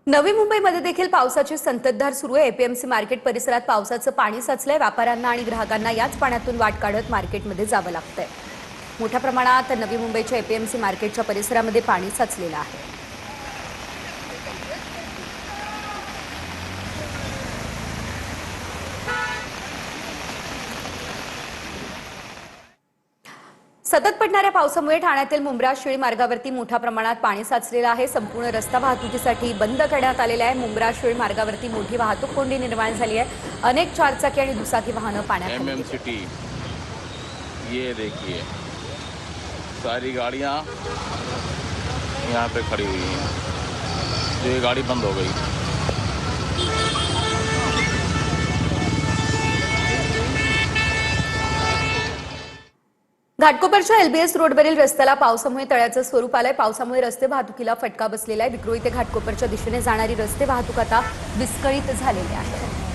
नवी मुंबईमध्ये देखील पावसाची संततधार सुरू आहे। एपीएमसी मार्केट परिसरात पावसाचं पाणी साचलंय। व्यापाऱ्यांना आणि ग्राहकांना याच पाण्यातून वाट काढत मार्केटमध्ये जावं लागतंय। मोठ्या प्रमाणात नवी मुंबईच्या एपीएमसी मार्केटच्या परिसरामध्ये पाणी साचलेलं आहे। सतत पडणाऱ्या पावसामुळे ठाण्यातील मुंब्रा शिळी मार्गावरती मोठ्या प्रमाणात पाणी साचलेलं आहे। संपूर्ण रस्ता वाहतुकीसाठी बंद करण्यात आलेला आहे। मुंब्रा शिळी मार्गावरती मोठी वाहतूक कोंडी निर्माण झाली आहे। अनेक चारचाकी आणि दुचाकी वाहनं पाण्यात MM सिटी, ये देखिए सारी गाड़ियाँ यहाँ पे खड़ी हुई हैं। तो ये गाड़ी बंद हो गई। घाटकोपरच्या एलबीएस रोडवरील रस्त्याला पावसामुळे तळ्याचं स्वरूप आलंय। पावसामुळे रस्ते वाहतुकीला फटका बसलेला आहे। विक्रोळी ते घाटकोपरच्या दिशेने जाणारी रस्ते वाहतूक आता विस्कळीत झालेली आहे।